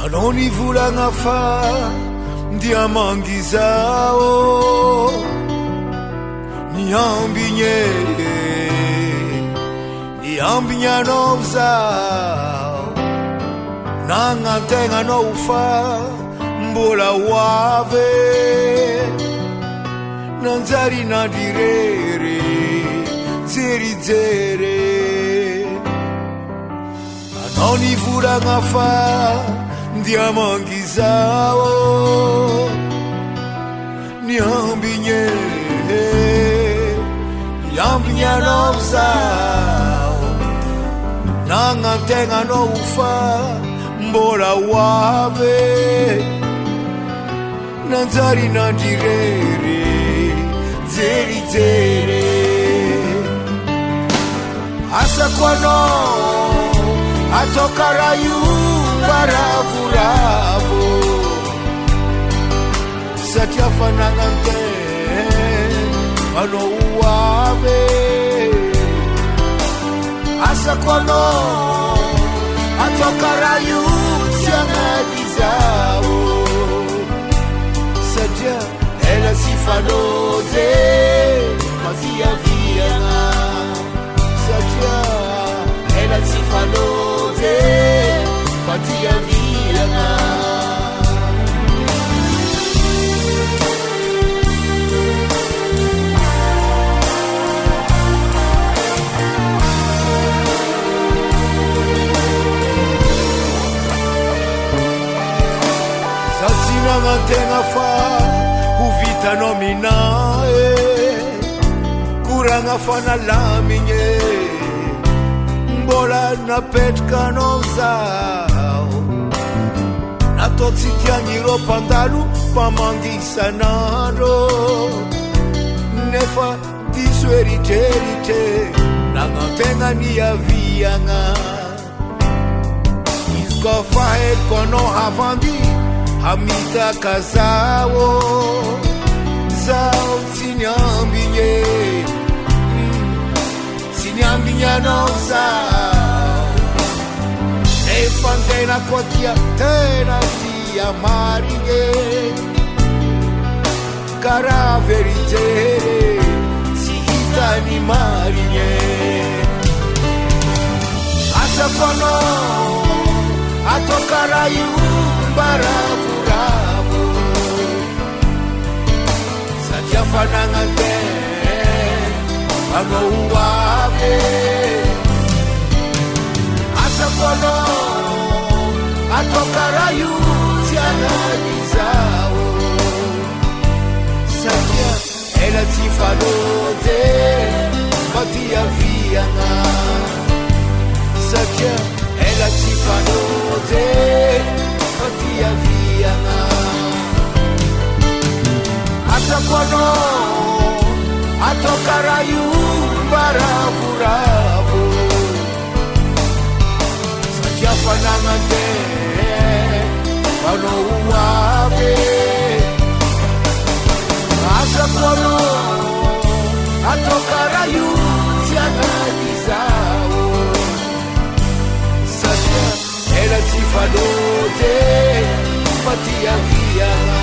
Anoni volagna fa dia mangizao niambigny anao zao nagnantegna anao fa mbola hoave nanjary nandrirery jerijery anao nivolagna fa dia mangizao niambigny anao zao nagnantegna anao fa mbola hoave nanjary nandrirery jerijery asako anao atao kara io baravoravo satria fanagnantegna anao hoave asako anao atao kara io tsy agnaty zao satria ela tsy fanôje maviaviagna satria ela tsy fanôje maviaviagna nagnantegna fa ho vitanao minae koragna fa nalamigny mbola napetraka anao zao natao tsy tiagny ireo mpandalo mpamangisanandro nefa diso eritreritry nagnantegna niaviagna izy koa fa haiko anao havandy hamitaka zao tsy niambigny anao zao nefa tegna koa tena tia marigny kara verijery tsy hitany marigny asako anao atao kara io baravoravo satria fanagnantegna anao hoave asako anao atao kara io tsy agnaty zao satria ela tsy fanôje matiaviagna satria ela tsy fanôje matiaviagna asako anao atao kara io baravoravo satria fanagnantegna anao hoave asako anao atao kara io tsy agnaty zao satria ela tsy fanôje matiaviagna